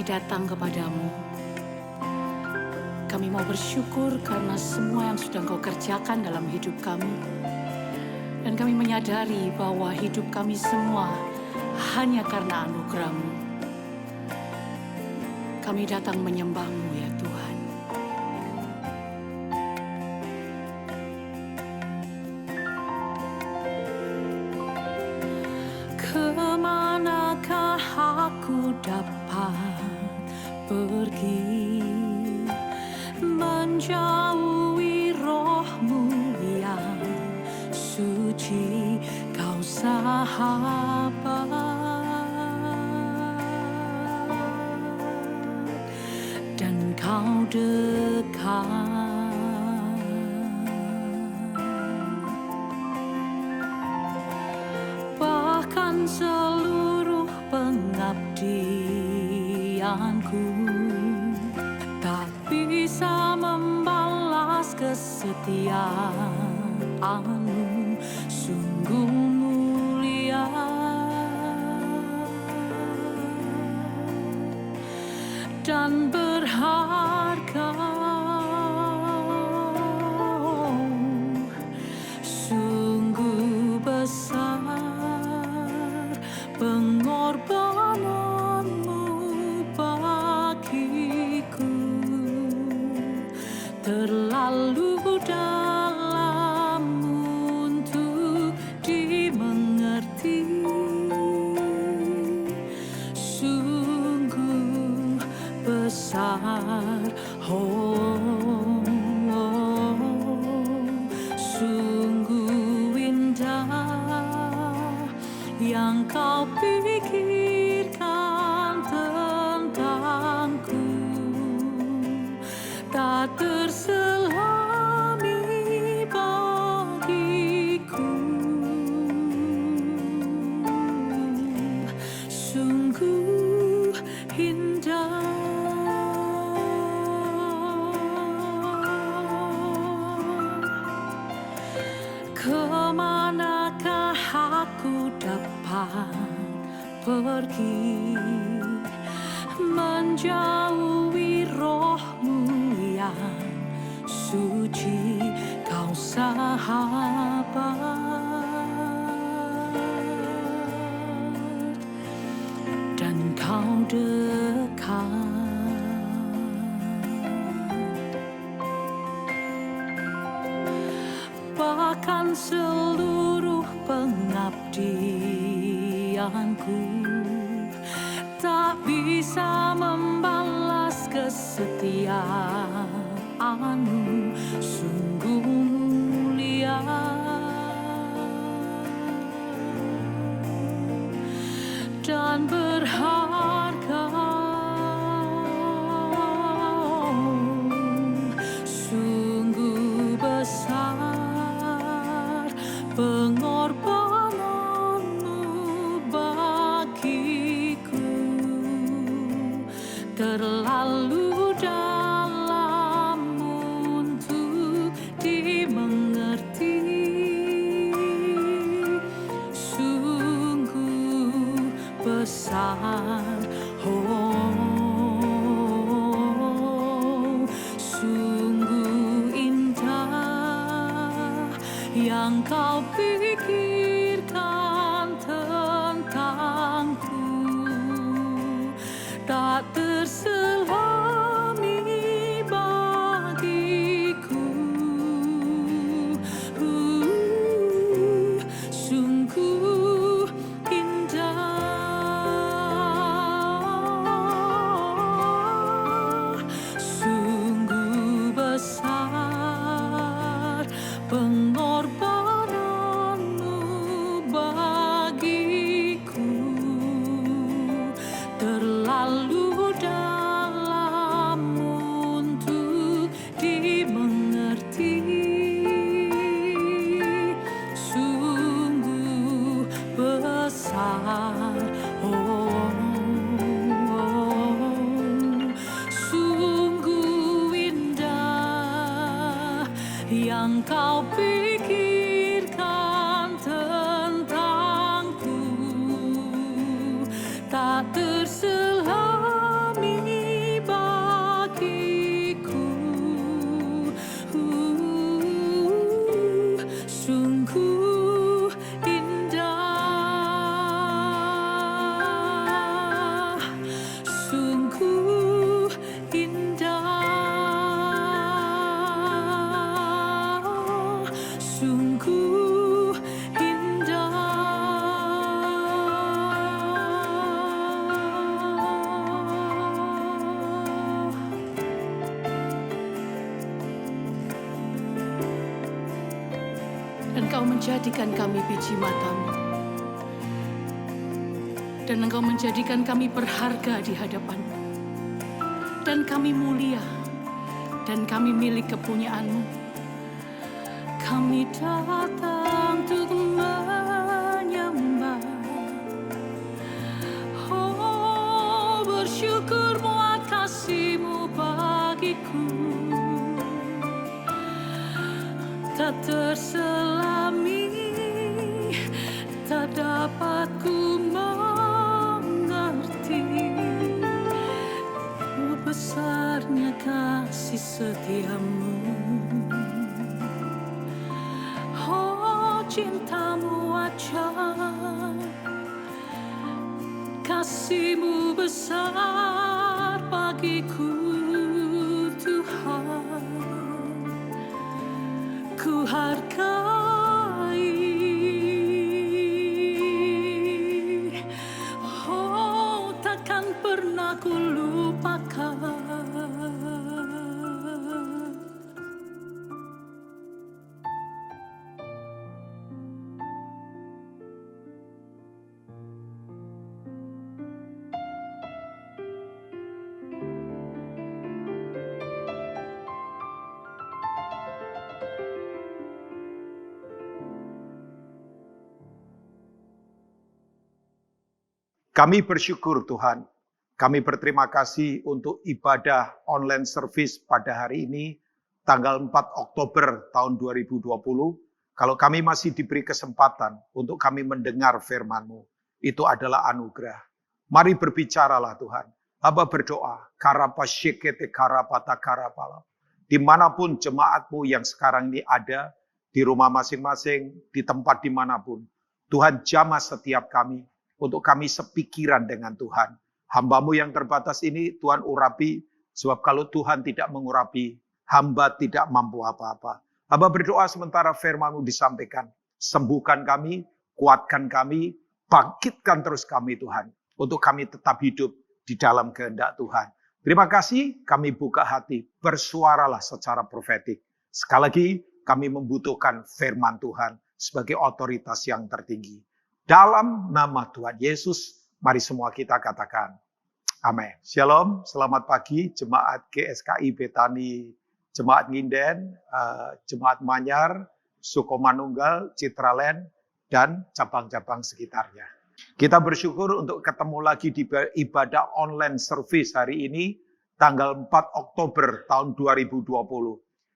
datang kepadamu. Kami mau bersyukur karena semua yang sudah Engkau kerjakan dalam hidup kami. Dan kami menyadari bahwa hidup kami semua hanya karena anugerah-Mu. Kami datang menyembah-Mu ya Tuhan. Kemanakah aku dapat pergi, menjauhi roh-Mu yang suci, Kau sahabat, dan Kau dekat. Bahkan seluruh pengabdianku tak bisa membalas kesetiaan-Mu, sungguh mulia. Dan berharga, sungguh besar pengorbanan-Mu bagiku, terlalu dalam untuk dimengerti. Sungguh besar, sungguh indah yang Kau pikirkan tentangku, tak terselami bagiku. Sungguh indah. Kemanakah aku dapat pergi, menjauhi roh-Mu yang suci, Kau sahabat, dan Kau dekat. Bahkan seluruh pengabdianku tak bisa membalas kesetiaan-Mu, sungguh mulia. Dan berharga, sungguh besar pengorbanan-Mu bagiku, terlalu dalam untuk dimengerti. Sungguh besar, sungguh indah yang Kau pikirkan tentangku, tak terselami bagiku. Sungguh indah, sungguh besar pengorbanan-Mu bagiku, terlalu dalam untuk dimengerti. Sungguh besar, sungguh indah yang Kau pikirkan tentangku, tak terselami sungguh indah. Dan Engkau menjadikan kami biji mata-Mu. Dan Engkau menjadikan kami berharga di hadapan-Mu. Dan kami mulia. Dan kami milik kepunyaan-Mu. Kami datang untuk menyembah. Oh, bersyukur-Mu atas kasih-Mu bagiku. Tak terselami, tak dapat ku mengerti besarnya kasih setia-Mu. Oh, cinta-Mu ajaib, kasih-Mu besar bagiku, Tuhan. Ku hargai, oh takkan pernah ku lupakan. Kami bersyukur Tuhan, kami berterima kasih untuk ibadah online service pada hari ini, tanggal 4 Oktober tahun 2020. Kalau kami masih diberi kesempatan untuk kami mendengar firman-Mu, itu adalah anugerah. Mari berbicaralah Tuhan. Hamba berdoa, karapasyekete karapata karapala. Dimanapun jemaat-Mu yang sekarang ini ada, di rumah masing-masing, di tempat dimanapun, Tuhan jamah setiap kami, untuk kami sepikiran dengan Tuhan. Hamba-Mu yang terbatas ini Tuhan urapi, sebab kalau Tuhan tidak mengurapi, hamba tidak mampu apa-apa. Hamba berdoa sementara firman-Mu disampaikan. Sembuhkan kami, kuatkan kami, bangkitkan terus kami Tuhan. Untuk kami tetap hidup di dalam kehendak Tuhan. Terima kasih, kami buka hati, bersuaralah secara profetik. Sekali lagi, kami membutuhkan firman Tuhan sebagai otoritas yang tertinggi. Dalam nama Tuhan Yesus, mari semua kita katakan, amin. Shalom, selamat pagi jemaat GSKI Betani, jemaat Nginden, jemaat Manyar, Sukomanunggal, Citraland, dan cabang-cabang sekitarnya. Kita bersyukur untuk ketemu lagi di ibadah online service hari ini, tanggal 4 Oktober tahun 2020.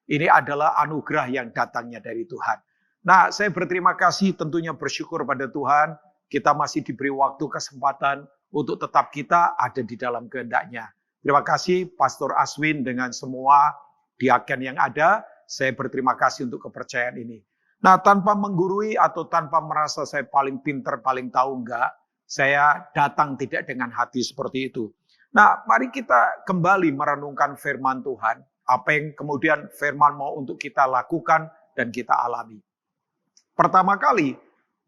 Ini adalah anugerah yang datangnya dari Tuhan. Nah, saya berterima kasih, tentunya bersyukur pada Tuhan, kita masih diberi waktu kesempatan untuk tetap kita ada di dalam kehendak-Nya. Terima kasih Pastor Aswin dengan semua diaken yang ada, saya berterima kasih untuk kepercayaan ini. Nah, tanpa menggurui atau tanpa merasa saya paling pinter, paling tahu enggak, saya datang tidak dengan hati seperti itu. Nah, mari kita kembali merenungkan firman Tuhan, apa yang kemudian firman mau untuk kita lakukan dan kita alami. Pertama kali,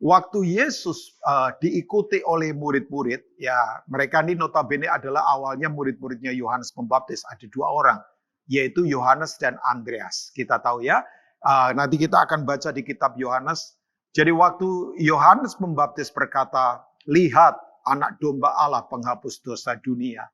waktu Yesus diikuti oleh murid-murid, ya mereka ini notabene adalah awalnya murid-muridnya Yohanes Pembaptis. Ada 2 orang, yaitu Yohanes dan Andreas. Kita tahu ya, nanti kita akan baca di kitab Yohanes. Jadi waktu Yohanes Pembaptis berkata, lihat anak domba Allah penghapus dosa dunia.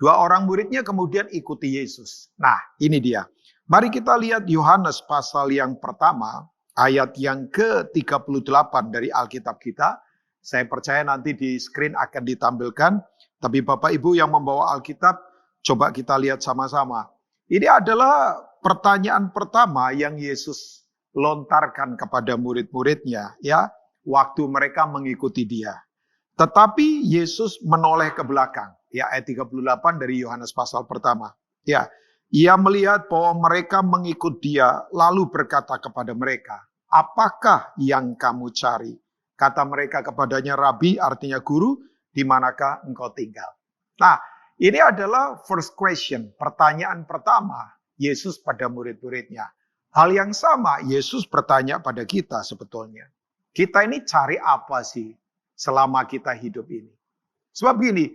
2 orang muridnya kemudian ikuti Yesus. Nah ini dia. Mari kita lihat Yohanes pasal yang pertama. Ayat yang ke-38 dari Alkitab kita. Saya percaya nanti di screen akan ditampilkan. Tapi Bapak Ibu yang membawa Alkitab, coba kita lihat sama-sama. Ini adalah pertanyaan pertama yang Yesus lontarkan kepada murid-muridnya, ya, waktu mereka mengikuti Dia. Tetapi Yesus menoleh ke belakang, ya, ayat 38 dari Yohanes pasal pertama. Ya, Ia melihat bahwa mereka mengikut Dia, lalu berkata kepada mereka, apakah yang kamu cari? Kata mereka kepadanya, Rabi, artinya guru, di manakah engkau tinggal? Nah, ini adalah first question, pertanyaan pertama Yesus pada murid-muridnya. Hal yang sama Yesus bertanya pada kita sebetulnya. Kita ini cari apa sih selama kita hidup ini? Sebab gini,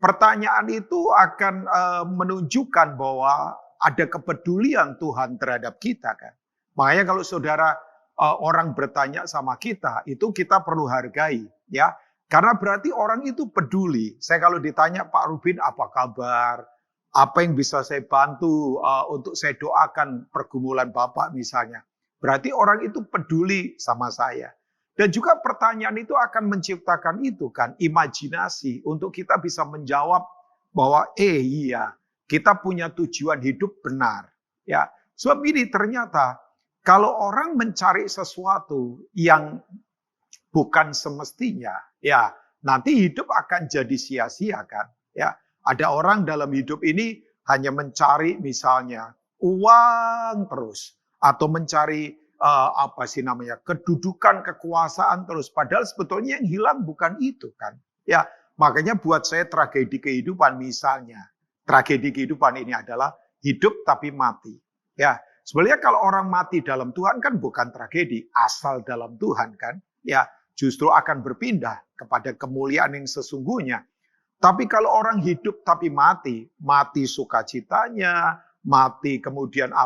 pertanyaan itu akan menunjukkan bahwa ada kepedulian Tuhan terhadap kita kan. Makanya kalau saudara orang bertanya sama kita, itu kita perlu hargai ya. Karena berarti orang itu peduli. Saya kalau ditanya Pak Rubin apa kabar? Apa yang bisa saya bantu untuk saya doakan pergumulan Bapak misalnya. Berarti orang itu peduli sama saya. Dan juga pertanyaan itu akan menciptakan itu kan, imajinasi untuk kita bisa menjawab bahwa iya, kita punya tujuan hidup benar. Ya, sebab ini ternyata kalau orang mencari sesuatu yang bukan semestinya, ya nanti hidup akan jadi sia-sia kan. Ya, ada orang dalam hidup ini hanya mencari misalnya uang terus atau mencari kedudukan, kekuasaan terus. Padahal sebetulnya yang hilang bukan itu kan. Ya, makanya buat saya tragedi kehidupan misalnya. Tragedi kehidupan ini adalah hidup tapi mati. Ya, sebenarnya kalau orang mati dalam Tuhan kan bukan tragedi, asal dalam Tuhan kan. Ya, justru akan berpindah kepada kemuliaan yang sesungguhnya. Tapi kalau orang hidup tapi mati sukacitanya, mati kemudian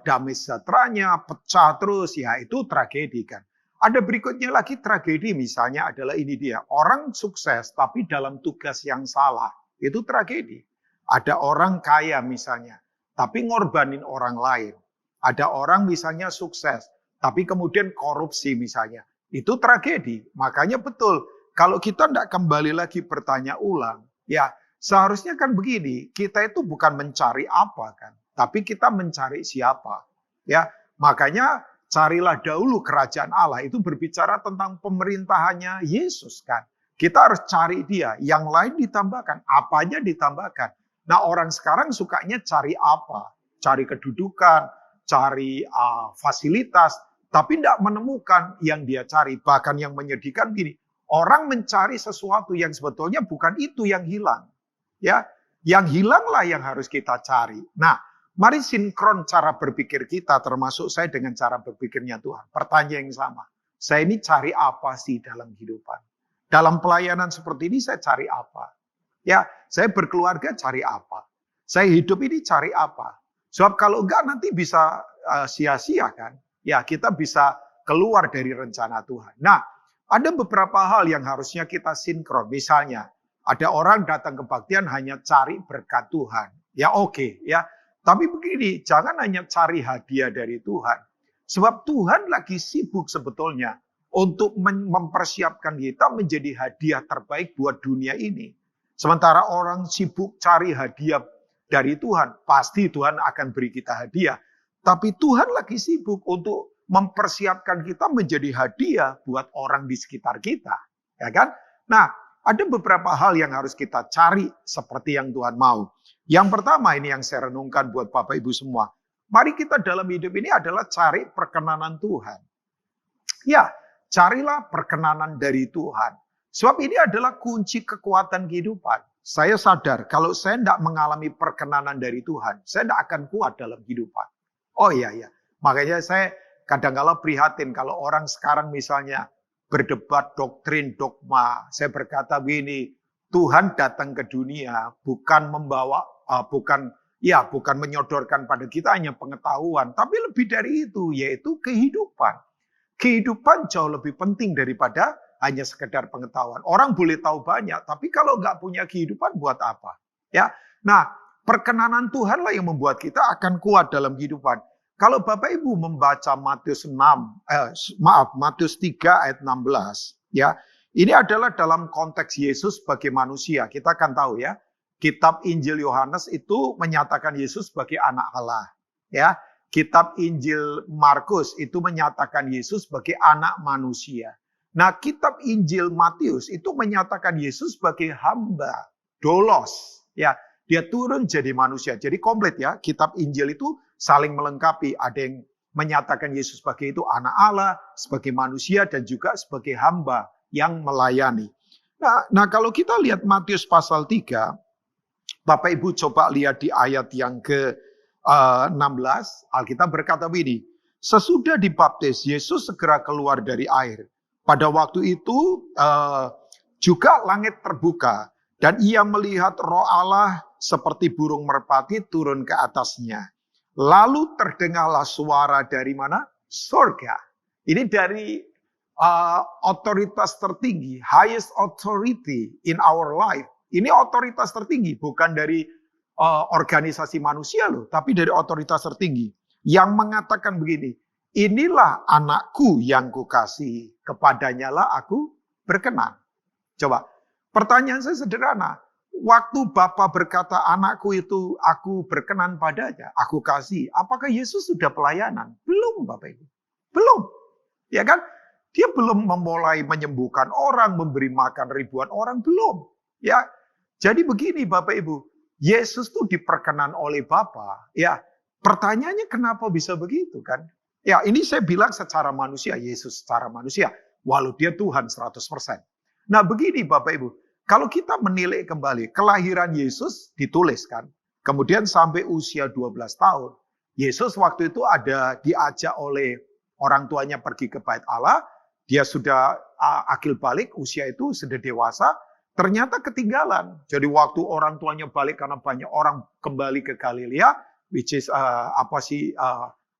damai sejahteranya, pecah terus, ya itu tragedi kan. Ada berikutnya lagi tragedi misalnya adalah ini dia, orang sukses tapi dalam tugas yang salah, itu tragedi. Ada orang kaya misalnya, tapi ngorbanin orang lain. Ada orang misalnya sukses, tapi kemudian korupsi misalnya, itu tragedi. Makanya betul, kalau kita tidak kembali lagi bertanya ulang, ya seharusnya kan begini, kita itu bukan mencari apa kan, tapi kita mencari siapa. Ya, makanya carilah dahulu kerajaan Allah, itu berbicara tentang pemerintahannya Yesus kan. Kita harus cari dia, yang lain ditambahkan, apanya ditambahkan. Nah orang sekarang sukanya cari apa? Cari kedudukan, cari fasilitas, tapi tidak menemukan yang dia cari. Bahkan yang menyedihkan gini, orang mencari sesuatu yang sebetulnya bukan itu yang hilang. Ya, yang hilanglah yang harus kita cari. Nah, mari sinkron cara berpikir kita, termasuk saya dengan cara berpikirnya Tuhan. Pertanyaan yang sama. Saya ini cari apa sih dalam kehidupan? Dalam pelayanan seperti ini saya cari apa? Ya, saya berkeluarga cari apa? Saya hidup ini cari apa? Sebab kalau enggak nanti bisa sia-sia kan? Ya, kita bisa keluar dari rencana Tuhan. Nah, ada beberapa hal yang harusnya kita sinkron. Misalnya, ada orang datang kebaktian hanya cari berkat Tuhan. Ya oke, ya. Tapi begini, jangan hanya cari hadiah dari Tuhan. Sebab Tuhan lagi sibuk sebetulnya untuk mempersiapkan kita menjadi hadiah terbaik buat dunia ini. Sementara orang sibuk cari hadiah dari Tuhan, pasti Tuhan akan beri kita hadiah. Tapi Tuhan lagi sibuk untuk mempersiapkan kita menjadi hadiah buat orang di sekitar kita. Ya kan? Nah, ada beberapa hal yang harus kita cari seperti yang Tuhan mau. Yang pertama ini yang saya renungkan buat Bapak Ibu semua. Mari kita dalam hidup ini adalah cari perkenanan Tuhan. Ya, carilah perkenanan dari Tuhan. Sebab ini adalah kunci kekuatan kehidupan. Saya sadar kalau saya tidak mengalami perkenanan dari Tuhan, saya tidak akan kuat dalam kehidupan. Oh iya, iya. Makanya saya kadang-kala prihatin kalau orang sekarang misalnya berdebat doktrin, dogma. Saya berkata begini, Tuhan datang ke dunia bukan membawa, bukan menyodorkan pada kita hanya pengetahuan. Tapi lebih dari itu, yaitu kehidupan. Kehidupan jauh lebih penting daripada hanya sekedar pengetahuan. Orang boleh tahu banyak, tapi kalau nggak punya kehidupan buat apa? Ya, nah perkenanan Tuhanlah yang membuat kita akan kuat dalam kehidupan. Kalau Bapak Ibu membaca Matius 3 ayat 16, ya, ini adalah dalam konteks Yesus sebagai manusia. Kita kan tahu ya, kitab Injil Yohanes itu menyatakan Yesus sebagai anak Allah, ya. Kitab Injil Markus itu menyatakan Yesus sebagai anak manusia. Nah, kitab Injil Matius itu menyatakan Yesus sebagai hamba, doulos, ya. Dia turun jadi manusia. Jadi komplit ya, kitab Injil itu saling melengkapi. Ada yang menyatakan Yesus sebagai itu anak Allah, sebagai manusia, dan juga sebagai hamba yang melayani. Nah kalau kita lihat Matius pasal 3, Bapak Ibu coba lihat di ayat yang ke 16, Alkitab berkata begini, sesudah dibaptis, Yesus segera keluar dari air. Pada waktu itu juga langit terbuka, dan ia melihat Roh Allah seperti burung merpati turun ke atasnya. Lalu terdengarlah suara dari mana? Surga. Ini dari otoritas tertinggi, highest authority in our life. Ini otoritas tertinggi, bukan dari organisasi manusia loh, tapi dari otoritas tertinggi. Yang mengatakan begini, inilah anakku yang kukasihi, kepadanya lah aku berkenan. Coba, pertanyaan saya sederhana. Waktu Bapa berkata anakku itu aku berkenan padanya, aku kasih. Apakah Yesus sudah pelayanan? Belum Bapak Ibu. Belum. Ya kan? Dia belum memulai menyembuhkan orang, memberi makan ribuan orang, belum. Ya. Jadi begini Bapak Ibu, Yesus tuh diperkenan oleh Bapa. Ya. Pertanyaannya kenapa bisa begitu kan? Ya, ini saya bilang secara manusia, Yesus secara manusia, walau dia Tuhan 100%. Nah, begini Bapak Ibu, kalau kita menilai kembali, kelahiran Yesus ditulis kan. Kemudian sampai usia 12 tahun. Yesus waktu itu ada diajak oleh orang tuanya pergi ke Bait Allah. Dia sudah akil balik, usia itu sudah dewasa. Ternyata ketinggalan. Jadi waktu orang tuanya balik karena banyak orang kembali ke Galilea, which is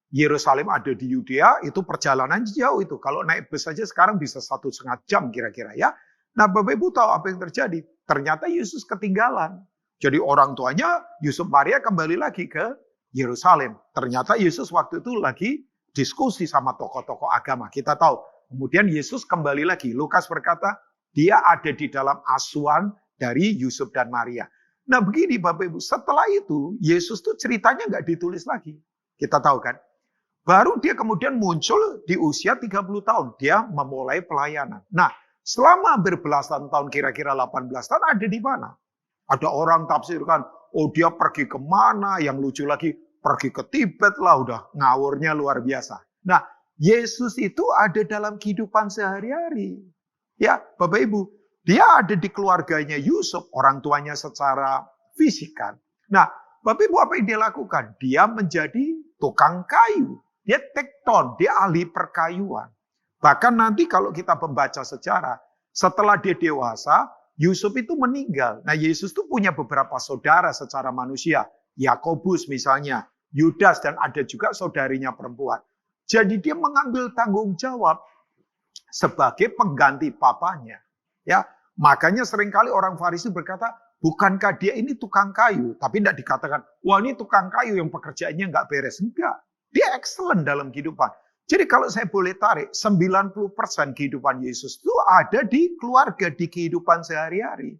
Yerusalem ada di Yudea, itu perjalanan jauh itu. Kalau naik bus saja sekarang bisa 1,5 jam kira-kira ya. Nah, Bapak Ibu tahu apa yang terjadi? Ternyata Yesus ketinggalan. Jadi orang tuanya Yusuf Maria kembali lagi ke Yerusalem. Ternyata Yesus waktu itu lagi diskusi sama tokoh-tokoh agama. Kita tahu. Kemudian Yesus kembali lagi. Lukas berkata, dia ada di dalam asuhan dari Yusuf dan Maria. Nah, begini Bapak Ibu. Setelah itu, Yesus tuh ceritanya nggak ditulis lagi. Kita tahu kan? Baru dia kemudian muncul di usia 30 tahun. Dia memulai pelayanan. Nah, selama berbelasan tahun, kira-kira 18 tahun, ada di mana? Ada orang tafsirkan, oh dia pergi kemana, yang lucu lagi, pergi ke Tibet lah, udah ngawurnya luar biasa. Nah, Yesus itu ada dalam kehidupan sehari-hari. Ya, Bapak Ibu, dia ada di keluarganya Yusuf, orang tuanya secara fisik kan. Nah, Bapak Ibu apa yang dia lakukan? Dia menjadi tukang kayu. Dia tekton, dia ahli perkayuan. Bahkan nanti kalau kita membaca sejarah, setelah dia dewasa, Yusuf itu meninggal. Nah, Yesus itu punya beberapa saudara secara manusia. Yakobus misalnya, Yudas, dan ada juga saudarinya perempuan. Jadi dia mengambil tanggung jawab sebagai pengganti papanya. Ya, makanya seringkali orang Farisi berkata, bukankah dia ini tukang kayu? Tapi tidak dikatakan, wah ini tukang kayu yang pekerjaannya nggak beres. Enggak, dia excellent dalam kehidupan. Jadi kalau saya boleh tarik, 90% kehidupan Yesus itu ada di keluarga, di kehidupan sehari-hari.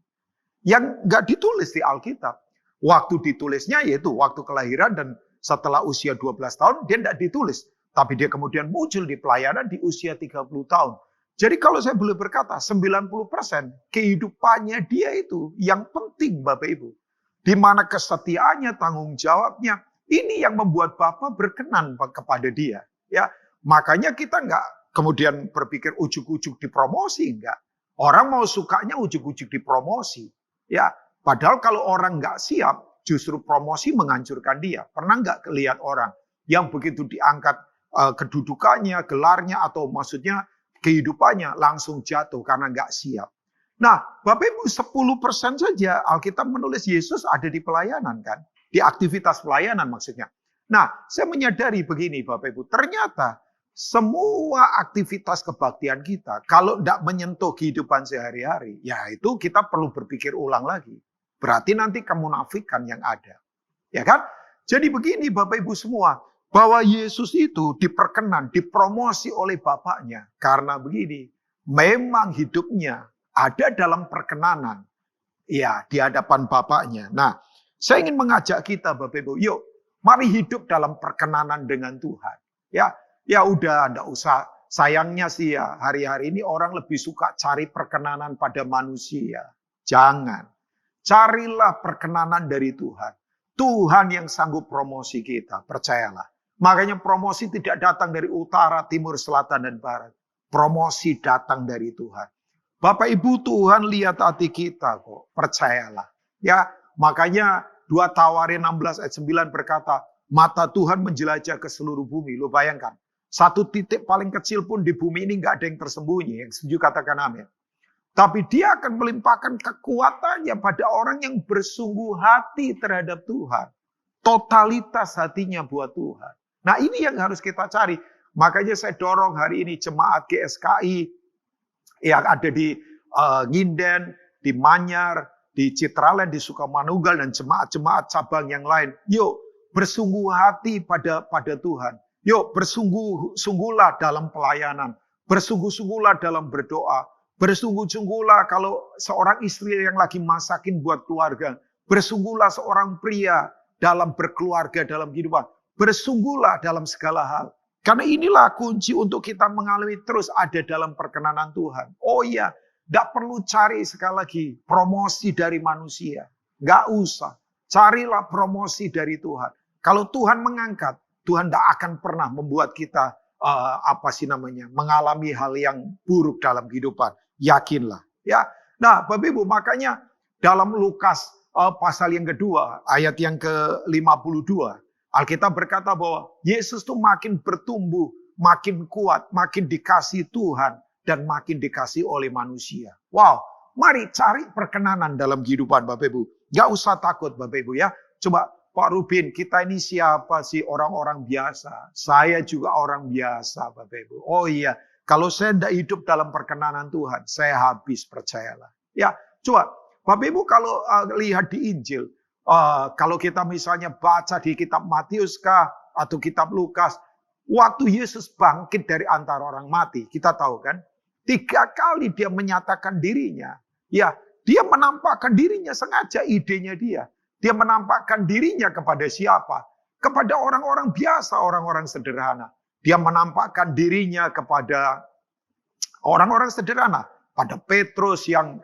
Yang nggak ditulis di Alkitab. Waktu ditulisnya yaitu waktu kelahiran dan setelah usia 12 tahun, dia tidak ditulis. Tapi dia kemudian muncul di pelayanan di usia 30 tahun. Jadi kalau saya boleh berkata, 90% kehidupannya dia itu yang penting Bapak Ibu. Di mana kesetiaannya, tanggung jawabnya, ini yang membuat Bapa berkenan kepada dia. Ya. Makanya kita nggak kemudian berpikir ujuk-ujuk dipromosi, enggak. Orang mau sukanya ujuk-ujuk dipromosi. Ya, padahal kalau orang nggak siap, justru promosi menghancurkan dia. Pernah nggak lihat orang yang begitu diangkat kedudukannya, gelarnya, atau maksudnya kehidupannya langsung jatuh karena nggak siap. Nah, Bapak Ibu 10% saja Alkitab menulis Yesus ada di pelayanan kan. Di aktivitas pelayanan maksudnya. Nah, saya menyadari begini Bapak Ibu, ternyata semua aktivitas kebaktian kita, kalau tidak menyentuh kehidupan sehari-hari, ya itu kita perlu berpikir ulang lagi. Berarti nanti kemunafikan yang ada. Ya kan? Jadi begini Bapak Ibu semua, bahwa Yesus itu diperkenan, dipromosi oleh Bapaknya. Karena begini, memang hidupnya ada dalam perkenanan. Ya, di hadapan Bapaknya. Nah, saya ingin mengajak kita Bapak Ibu, yuk, mari hidup dalam perkenanan dengan Tuhan. Ya udah, enggak usah. Sayangnya sih ya, hari-hari ini orang lebih suka cari perkenanan pada manusia. Jangan. Carilah perkenanan dari Tuhan. Tuhan yang sanggup promosi kita, percayalah. Makanya promosi tidak datang dari utara, timur, selatan, dan barat. Promosi datang dari Tuhan. Bapak Ibu, Tuhan lihat hati kita kok, percayalah. Ya, makanya 2 Tawarin 16 ayat 9 berkata, Mata Tuhan menjelajah ke seluruh bumi. Lo bayangkan, satu titik paling kecil pun di bumi ini nggak ada yang tersembunyi. Yang setuju katakan amin. Tapi dia akan melimpahkan kekuatannya pada orang yang bersungguh hati terhadap Tuhan. Totalitas hatinya buat Tuhan. Nah ini yang harus kita cari. Makanya saya dorong hari ini jemaat GSKI yang ada di Nginden, di Manyar, di Citraland, di Sukamanunggal, dan jemaat-jemaat cabang yang lain. Yuk bersungguh hati pada Tuhan. Yuk bersungguh-sungguhlah dalam pelayanan. Bersungguh-sungguhlah dalam berdoa. Bersungguh-sungguhlah kalau seorang istri yang lagi masakin buat keluarga. Bersungguhlah seorang pria dalam berkeluarga, dalam kehidupan. Bersungguhlah dalam segala hal. Karena inilah kunci untuk kita mengalami terus ada dalam perkenanan Tuhan. Oh iya, tidak perlu cari sekali lagi promosi dari manusia. Nggak usah. Carilah promosi dari Tuhan. Kalau Tuhan mengangkat, Tuhan tidak akan pernah membuat kita mengalami hal yang buruk dalam kehidupan. Yakinlah. Ya. Nah, Bapak Ibu, makanya dalam Lukas pasal yang kedua, ayat yang ke-52, Alkitab berkata bahwa Yesus tuh makin bertumbuh, makin kuat, makin dikasih Tuhan, dan makin dikasih oleh manusia. Wow, mari cari perkenanan dalam kehidupan Bapak Ibu. Gak usah takut Bapak Ibu ya. Coba Pak Rubin, kita ini siapa sih? Orang-orang biasa. Saya juga orang biasa Bapak Ibu. Oh iya, kalau saya tidak hidup dalam perkenanan Tuhan, saya habis, percayalah. Ya, coba Bapak Ibu kalau lihat di Injil, kalau kita misalnya baca di kitab Matius kah atau kitab Lukas, waktu Yesus bangkit dari antara orang mati, kita tahu kan, 3 kali dia menyatakan dirinya. Ya, dia menampakkan dirinya sengaja, idenya dia. Dia menampakkan dirinya kepada siapa? Kepada orang-orang biasa, orang-orang sederhana. Dia menampakkan dirinya kepada orang-orang sederhana. Pada Petrus yang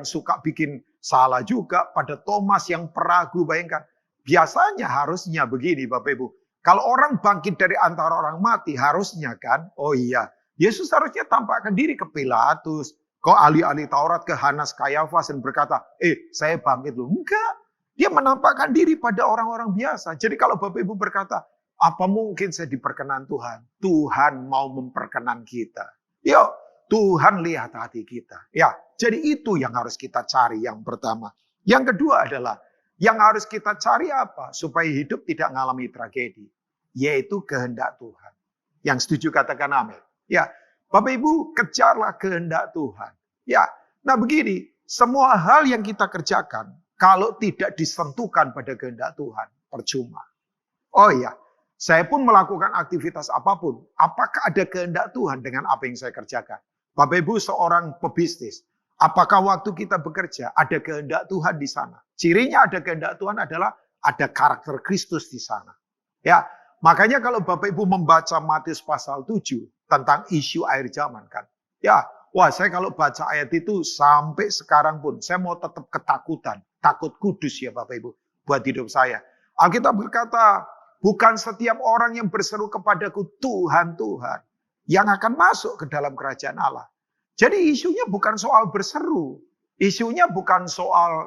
suka bikin salah juga. Pada Thomas yang peragu, bayangkan. Biasanya harusnya begini Bapak Ibu. Kalau orang bangkit dari antara orang mati, harusnya kan, oh iya, Yesus harusnya tampakkan diri ke Pilatus. Kok ahli-ahli Taurat ke Hanas, Kayafas dan berkata, saya bangkit loh. Enggak. Dia menampakkan diri pada orang-orang biasa. Jadi kalau Bapak Ibu berkata, apa mungkin saya diperkenan Tuhan? Tuhan mau memperkenan kita. Yuk, Tuhan lihat hati kita. Ya, jadi itu yang harus kita cari yang pertama. Yang kedua adalah, yang harus kita cari apa? Supaya hidup tidak mengalami tragedi. Yaitu kehendak Tuhan. Yang setuju katakan amin. Ya, Bapak Ibu kejarlah kehendak Tuhan. Ya, nah begini, semua hal yang kita kerjakan, kalau tidak disentuhkan pada kehendak Tuhan, percuma. Oh iya, saya pun melakukan aktivitas apapun. Apakah ada kehendak Tuhan dengan apa yang saya kerjakan? Bapak Ibu seorang pebisnis. Apakah waktu kita bekerja ada kehendak Tuhan di sana? Cirinya ada kehendak Tuhan adalah ada karakter Kristus di sana. Ya, makanya kalau Bapak Ibu membaca Matius pasal 7 tentang isu akhir zaman kan. Ya, wah saya kalau baca ayat itu sampai sekarang pun saya mau tetap ketakutan. Takut kudus ya Bapak Ibu buat hidup saya. Alkitab berkata, bukan setiap orang yang berseru kepadaku Tuhan, Tuhan, yang akan masuk ke dalam kerajaan Allah. Jadi isunya bukan soal berseru. Isunya bukan soal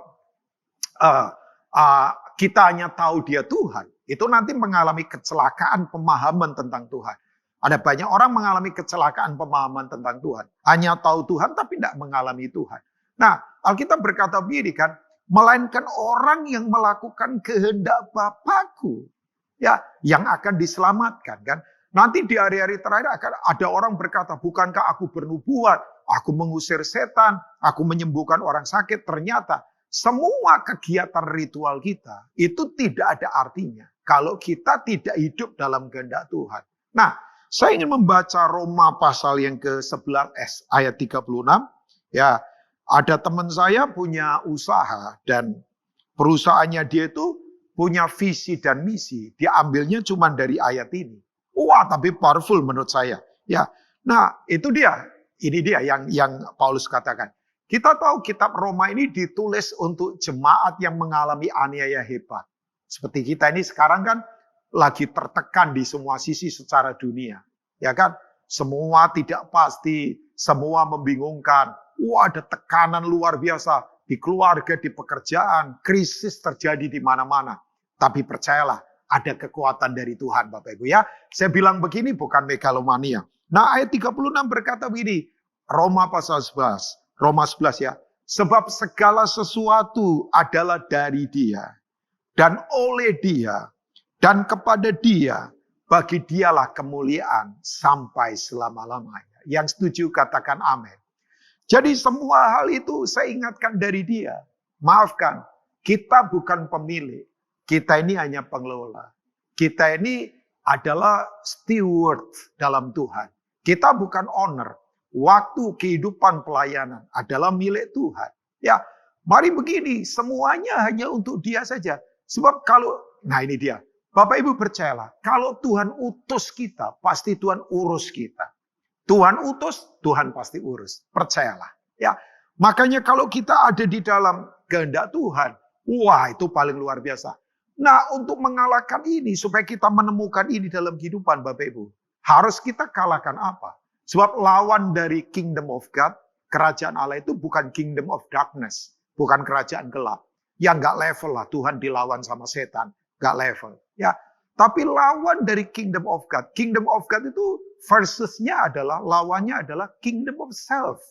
kita hanya tahu dia Tuhan. Itu nanti mengalami kecelakaan pemahaman tentang Tuhan. Ada banyak orang mengalami kecelakaan pemahaman tentang Tuhan. Hanya tahu Tuhan tapi tidak mengalami Tuhan. Nah, Alkitab berkata begini kan, melainkan orang yang melakukan kehendak Bapakku, ya, yang akan diselamatkan kan. Nanti di hari-hari terakhir akan ada orang berkata, bukankah aku bernubuat, aku mengusir setan, aku menyembuhkan orang sakit. Ternyata semua kegiatan ritual kita itu tidak ada artinya kalau kita tidak hidup dalam kehendak Tuhan. Nah, saya ingin membaca Roma pasal yang ke-11 ayat 36. Ya, ada teman saya punya usaha dan perusahaannya dia itu punya visi dan misi. Dia ambilnya cuma dari ayat ini. Wah, tapi powerful menurut saya. Ya, nah itu dia. Ini dia yang Paulus katakan. Kita tahu kitab Roma ini ditulis untuk jemaat yang mengalami aniaya hebat. Seperti kita ini sekarang kan lagi tertekan di semua sisi secara dunia. Ya kan? Semua tidak pasti, semua membingungkan. Wah, ada tekanan luar biasa di keluarga, di pekerjaan, krisis terjadi di mana-mana. Tapi percayalah, ada kekuatan dari Tuhan Bapak Ibu ya. Saya bilang begini bukan megalomania. Nah ayat 36 berkata begini, Roma pasal 11, Roma 11 ya. Sebab segala sesuatu adalah dari Dia dan oleh Dia dan kepada Dia, bagi Dialah kemuliaan sampai selama-lamanya. Yang setuju katakan amin. Jadi semua hal itu saya ingatkan dari Dia. Maafkan, kita bukan pemilik. Kita ini hanya pengelola. Kita ini adalah steward dalam Tuhan. Kita bukan owner. Waktu, kehidupan, pelayanan adalah milik Tuhan. Ya, mari begini, semuanya hanya untuk Dia saja. Sebab nah ini dia. Bapak Ibu percayalah, kalau Tuhan utus kita, pasti Tuhan urus kita. Tuhan utus, Tuhan pasti urus. Percayalah. Ya, makanya kalau kita ada di dalam kehendak Tuhan, wah itu paling luar biasa. Nah untuk mengalahkan ini, supaya kita menemukan ini dalam kehidupan Bapak Ibu, harus kita kalahkan apa? Sebab lawan dari kingdom of God, kerajaan Allah itu bukan kingdom of darkness, bukan kerajaan gelap. Yang nggak level lah, Tuhan dilawan sama setan, nggak level. Ya, tapi lawan dari kingdom of God. Kingdom of God itu versusnya adalah, lawannya adalah kingdom of self.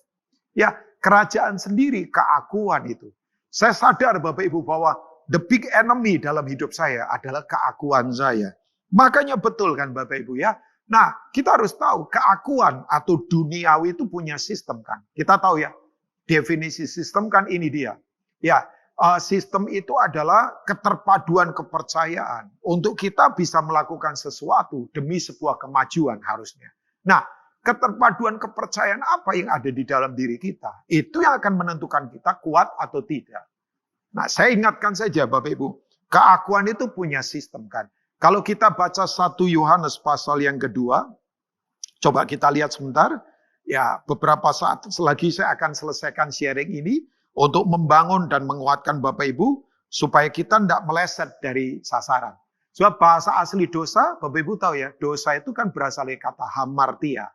Ya, kerajaan sendiri, keakuan itu. Saya sadar Bapak Ibu bahwa the big enemy dalam hidup saya adalah keakuan saya. Makanya betul kan Bapak Ibu ya. Nah, kita harus tahu keakuan atau duniawi itu punya sistem kan. Kita tahu ya, definisi sistem kan ini dia. Ya, sistem itu adalah keterpaduan kepercayaan untuk kita bisa melakukan sesuatu demi sebuah kemajuan harusnya. Nah, keterpaduan kepercayaan apa yang ada di dalam diri kita? Itu yang akan menentukan kita kuat atau tidak. Nah, saya ingatkan saja Bapak Ibu, keakuan itu punya sistem kan. Kalau kita baca 1 Yohanes pasal yang kedua, coba kita lihat sebentar. Ya, beberapa saat lagi saya akan selesaikan sharing ini untuk membangun dan menguatkan Bapak Ibu supaya kita tidak meleset dari sasaran. Sebab bahasa asli dosa, Bapak Ibu tahu ya, dosa itu kan berasal dari kata hamartia.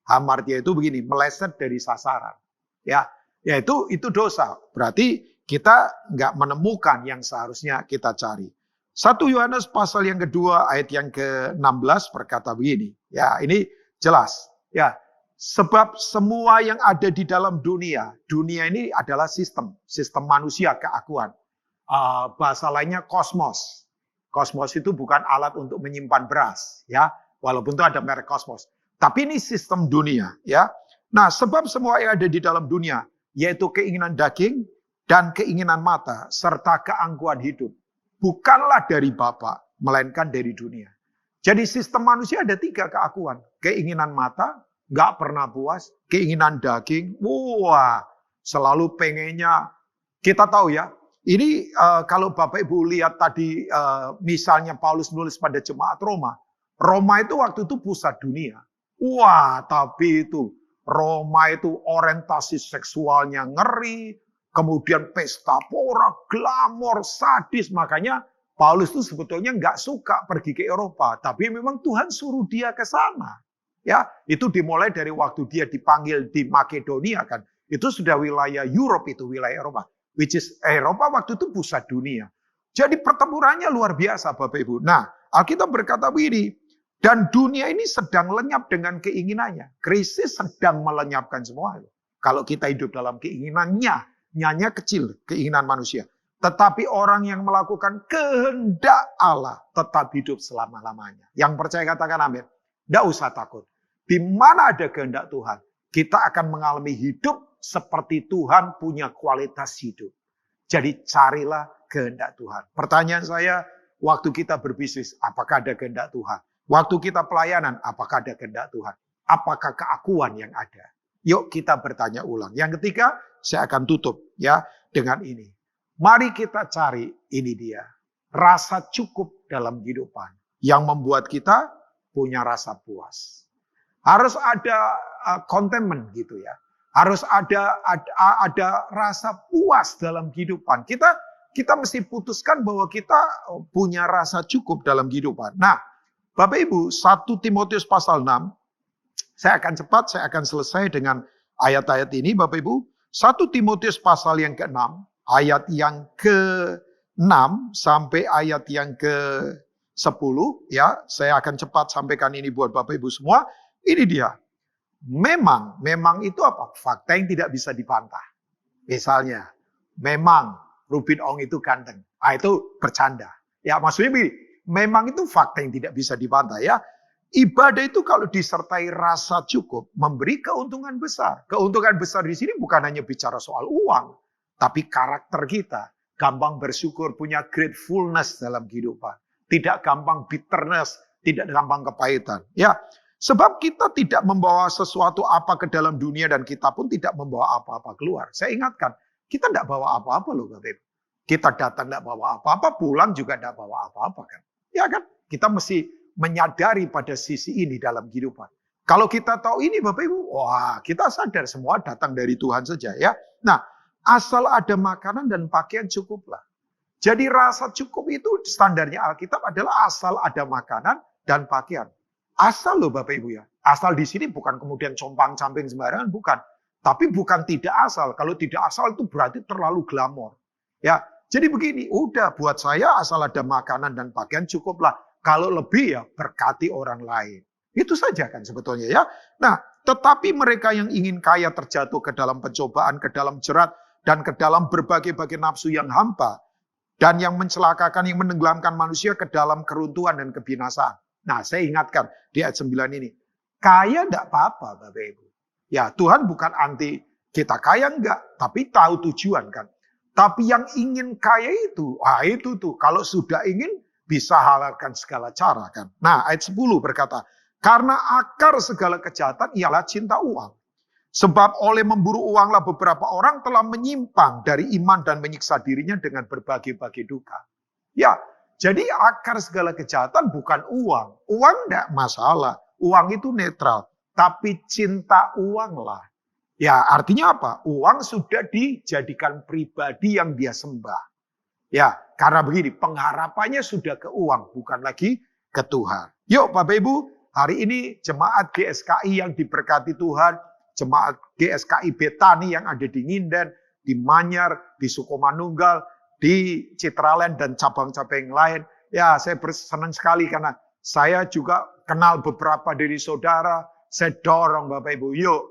Hamartia itu begini, meleset dari sasaran. Ya itu dosa. Berarti kita nggak menemukan yang seharusnya kita cari. 1 Yohanes pasal yang kedua ayat yang ke-16 berkata begini. Ya, ini jelas. Ya, sebab semua yang ada di dalam dunia ini adalah sistem manusia, keakuan. Bahasa lainnya kosmos. Kosmos itu bukan alat untuk menyimpan beras, ya, walaupun itu ada merek kosmos. Tapi ini sistem dunia, ya. Nah, sebab semua yang ada di dalam dunia, yaitu keinginan daging dan keinginan mata serta keangkuhan hidup, bukanlah dari Bapa, melainkan dari dunia. Jadi sistem manusia ada 3 keakuan. Keinginan mata, nggak pernah puas. Keinginan daging, wah, selalu pengennya. Kita tahu ya, ini kalau Bapak Ibu lihat tadi misalnya Paulus menulis pada jemaat Roma. Roma itu waktu itu pusat dunia. Wah, tapi itu Roma itu orientasi seksualnya ngeri. Kemudian pesta pora, glamor, sadis. Makanya Paulus itu sebetulnya nggak suka pergi ke Eropa. Tapi memang Tuhan suruh dia ke sana. Ya, itu dimulai dari waktu dia dipanggil di Makedonia kan. Itu sudah wilayah Europe, itu wilayah Eropa. Which is Eropa waktu itu pusat dunia. Jadi pertempurannya luar biasa Bapak Ibu. Nah, Alkitab berkata begini. Dan dunia ini sedang lenyap dengan keinginannya. Krisis sedang melenyapkan semua. Kalau kita hidup dalam keinginannya. Nyanya kecil, keinginan manusia. Tetapi orang yang melakukan kehendak Allah tetap hidup selama-lamanya. Yang percaya katakan amin. Tidak usah takut. Di mana ada kehendak Tuhan, kita akan mengalami hidup seperti Tuhan punya kualitas hidup. Jadi carilah kehendak Tuhan. Pertanyaan saya, waktu kita berbisnis, apakah ada kehendak Tuhan? Waktu kita pelayanan, apakah ada kehendak Tuhan? Apakah keakuan yang ada? Yuk kita bertanya ulang. Yang ketiga, saya akan tutup ya dengan ini. Mari kita cari ini dia. Rasa cukup dalam kehidupan. Yang membuat kita punya rasa puas. Harus ada contentment gitu ya. Harus ada rasa puas dalam kehidupan. Kita mesti putuskan bahwa kita punya rasa cukup dalam kehidupan. Nah, Bapak Ibu, 1 Timotius pasal 6. Saya akan cepat, saya akan selesai dengan ayat-ayat ini Bapak Ibu. 1 Timotius pasal yang ke-6, ayat yang ke-6 sampai ayat yang 10 ya, saya akan cepat sampaikan ini buat Bapak Ibu semua. Ini dia. Memang itu apa? Fakta yang tidak bisa dibantah. Misalnya, memang Ruben Ong itu ganteng. Itu bercanda. Ya, maksudnya begini, memang itu fakta yang tidak bisa dibantah ya. Ibadah itu kalau disertai rasa cukup, memberi keuntungan besar. Keuntungan besar di sini bukan hanya bicara soal uang, tapi karakter kita. Gampang bersyukur, punya gratefulness dalam kehidupan. Tidak gampang bitterness, tidak gampang kepahitan. Ya, sebab kita tidak membawa sesuatu apa ke dalam dunia dan kita pun tidak membawa apa-apa keluar. Saya ingatkan, kita tidak bawa apa-apa loh Bapak Ibu. Kita datang tidak bawa apa-apa, pulang juga tidak bawa apa-apa kan. Ya kan? Kita mesti menyadari pada sisi ini dalam kehidupan. Kalau kita tahu ini Bapak Ibu, wah kita sadar semua datang dari Tuhan saja ya. Nah, asal ada makanan dan pakaian cukuplah. Jadi rasa cukup itu standarnya Alkitab adalah asal ada makanan dan pakaian. Asal loh Bapak Ibu ya. Asal di sini bukan kemudian compang-camping sembarangan, bukan. Tapi bukan tidak asal. Kalau tidak asal itu berarti terlalu glamor. Ya, jadi begini, udah buat saya asal ada makanan dan pakaian cukuplah. Kalau lebih ya berkati orang lain. Itu saja kan sebetulnya ya. Nah, tetapi mereka yang ingin kaya terjatuh ke dalam pencobaan, ke dalam jerat, dan ke dalam berbagai-bagai nafsu yang hampa. Dan yang mencelakakan, yang menenggelamkan manusia ke dalam keruntuhan dan kebinasaan. Nah, saya ingatkan di ayat 9 ini. Kaya enggak apa-apa Bapak Ibu. Ya, Tuhan bukan anti kita kaya enggak, tapi tahu tujuan kan. Tapi yang ingin kaya itu, itu tuh. Kalau sudah ingin, bisa halalkan segala cara kan. Nah, ayat 10 berkata, karena akar segala kejahatan ialah cinta uang. Sebab oleh memburu uanglah beberapa orang telah menyimpang dari iman dan menyiksa dirinya dengan berbagai-bagai duka. Ya, jadi akar segala kejahatan bukan uang. Uang enggak masalah. Uang itu netral. Tapi cinta uang lah. Ya, artinya apa? Uang sudah dijadikan pribadi yang dia sembah. Ya, karena begini, pengharapannya sudah ke uang, bukan lagi ke Tuhan. Yuk Bapak Ibu, hari ini jemaat GSKI yang diberkati Tuhan, jemaat GSKI Betani yang ada di Nginden, di Manyar, di Sukomanunggal, di Citraland dan cabang-cabang lain. Ya, saya senang sekali karena saya juga kenal beberapa dari saudara. Saya dorong Bapak Ibu, yuk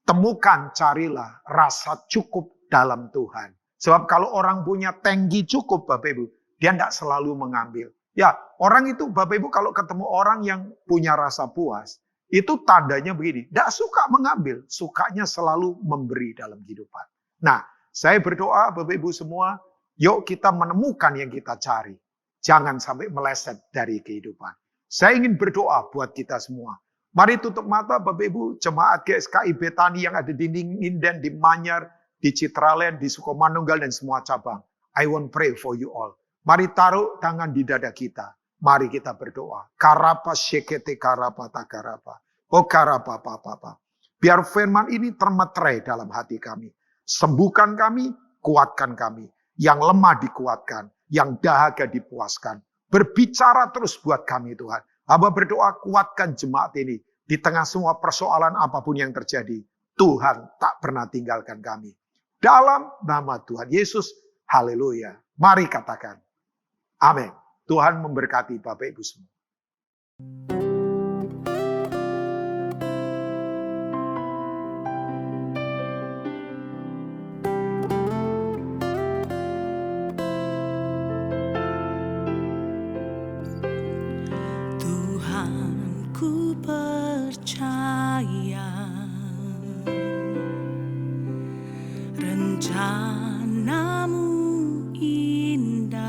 temukan, carilah rasa cukup dalam Tuhan. Sebab kalau orang punya tangki cukup Bapak Ibu, dia tidak selalu mengambil. Ya, orang itu Bapak Ibu kalau ketemu orang yang punya rasa puas, itu tandanya begini, tidak suka mengambil, sukanya selalu memberi dalam kehidupan. Nah, saya berdoa Bapak Ibu semua, yuk kita menemukan yang kita cari. Jangan sampai meleset dari kehidupan. Saya ingin berdoa buat kita semua. Mari tutup mata Bapak Ibu, jemaat GSKI Betani yang ada di Nginden, di Manyar, di Citraland, di Sukomanunggal, dan semua cabang. I want pray for you all. Mari taruh tangan di dada kita. Mari kita berdoa. Karapa shekete karapa takarapa. Oh karapa papa. Biar firman ini termeterai dalam hati kami. Sembuhkan kami, kuatkan kami. Yang lemah dikuatkan, yang dahaga dipuaskan. Berbicara terus buat kami Tuhan. Hamba berdoa kuatkan jemaat ini. Di tengah semua persoalan apapun yang terjadi. Tuhan tak pernah tinggalkan kami. Dalam nama Tuhan Yesus, haleluya. Mari katakan, amin. Tuhan memberkati Bapak Ibu semua. Tuhan, ku percaya rencanamu indah,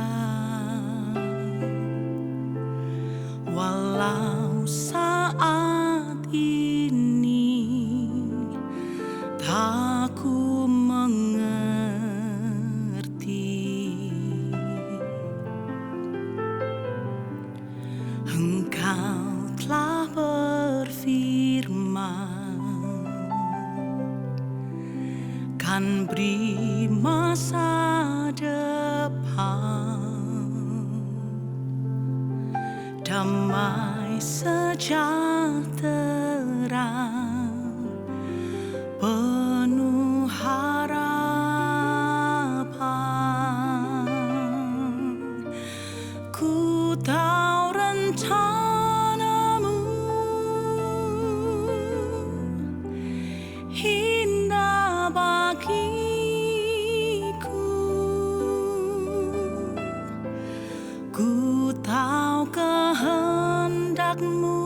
walau saat ini tak ku mengerti. Engkau telah berfirman, kan beri masa depan, damai sejahtera, penuh harapan. Ku tahu bagiku. Ku tahu kehendak-Mu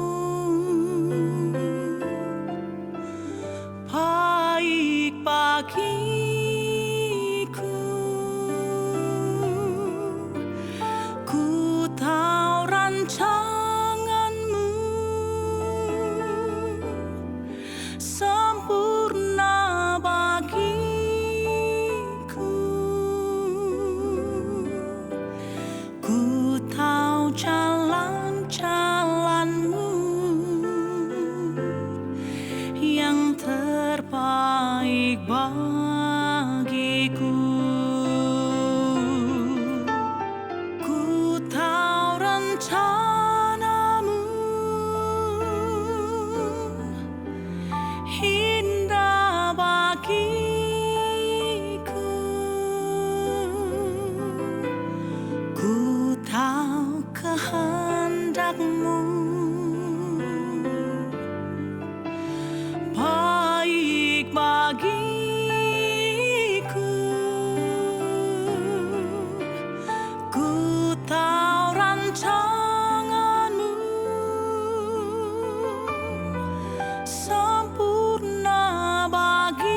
baik bagiku. Ku tahu rancangan-Mu sempurna bagiku. Ku tahu jalan-jalan-Mu yang terbaik bagiku. Ku tahu rencana-Mu indah bagiku. Ku tahu kehendak-Mu baik bagiku. Ku tahu rancangan-Mu sempurna bagiku.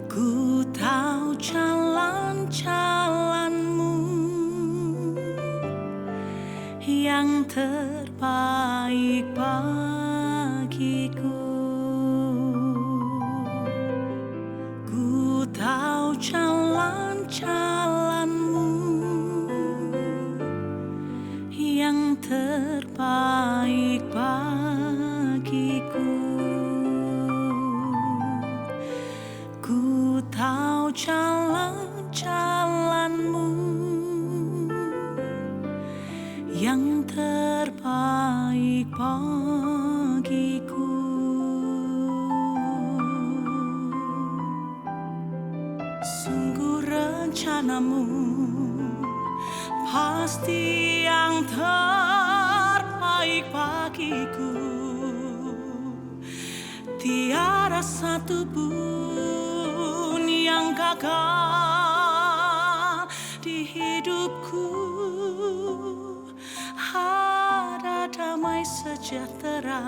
Ku tahu jalan-jalan-Mu yang terbaik bagiku. Ku tahu jalan-jalan-Mu yang terbaik bagiku. Ku tahu jalan-jalan-Mu yang terbaik bagiku. Sungguh rencana-Mu pasti yang terbaik bagiku. Tiada satu pun yang gagal di hidupku. Ada damai sejahtera